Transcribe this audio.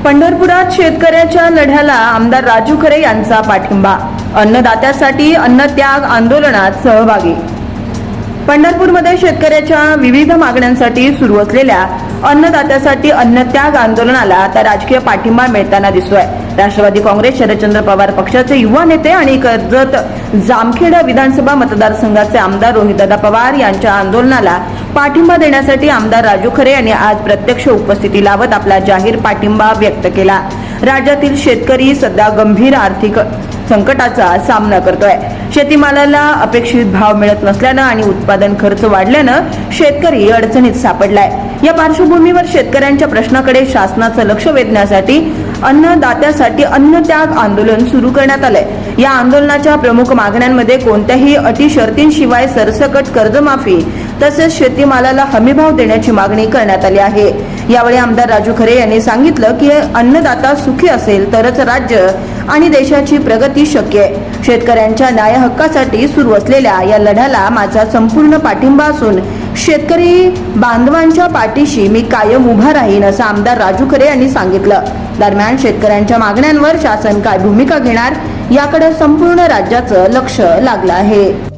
पंढरपुरात शेतकऱ्याच्या लढ्याला आमदार राजू खरे यांचा पाठिंबा। अन्नदात्यासाठी अन्नत्याग आंदोलनात सहभागी। पंढरपूरमध्ये शेतकऱ्याच्या विविध मागण्यांसाठी सुरू असलेल्या अन्नदात्यासाठी अन्नत्याग आंदोलनाला आता राजकीय पाठिंबा मिळताना दिसतोय। राष्ट्रवादी काँग्रेस शरदचंद्र पवार पक्षाचे युवा नेते आणि कर्जत जामखेड विधानसभा मतदारसंघाचे आमदार रोहितदादा पवार यांच्या आंदोलनाला पाठिंबा देण्यासाठी आमदार राजू खरे यांनी आज प्रत्यक्ष उपस्थिती लावत आपला जाहीर पाठिंबा व्यक्त केला। राज्यातील शेतकरी सध्या गंभीर आर्थिक संकटाचा सामना करतोय। शेतीमालाला अपेक्षित भाव मिळत नसल्यानं आणि उत्पादन खर्च वाढल्यानं शेतकरी अडचणीत सापडलाय। या पार्श्वभूमीवर शेतकऱ्यांच्या प्रश्नाकडे शासनाचं लक्ष वेधण्यासाठी अन्नदात्यासाठी अन्नत्याग आंदोलन सुरू करण्यात आलंय। या आंदोलनाच्या प्रमुख मागण्यांमध्ये कोणत्याही अटी शर्तींशिवाय सरसकट कर्जमाफी तसेच शेतीमालाला हमीभाव देण्याची मागणी करण्यात आली आहे। यावेळी आमदार राजू खरे यांनी सांगितलं की अन्नदाता सुखी असेल तरच राज्य आणि देशाची प्रगती शक्य आहे। शेतकऱ्यांच्या न्याय हक्कासाठी सुरू असलेल्या या लढ्याला माझा संपूर्ण पाठिंबा असून शेतकरी बांधवांच्या पाठीशी मी कायम उभा राहीन असं आमदार राजू खरे यांनी सांगितलं। दरम्यान शेतकऱ्यांच्या मागण्यांवर शासन काय भूमिका घेणार याकडे संपूर्ण राज्याचं लक्ष लागलं आहे।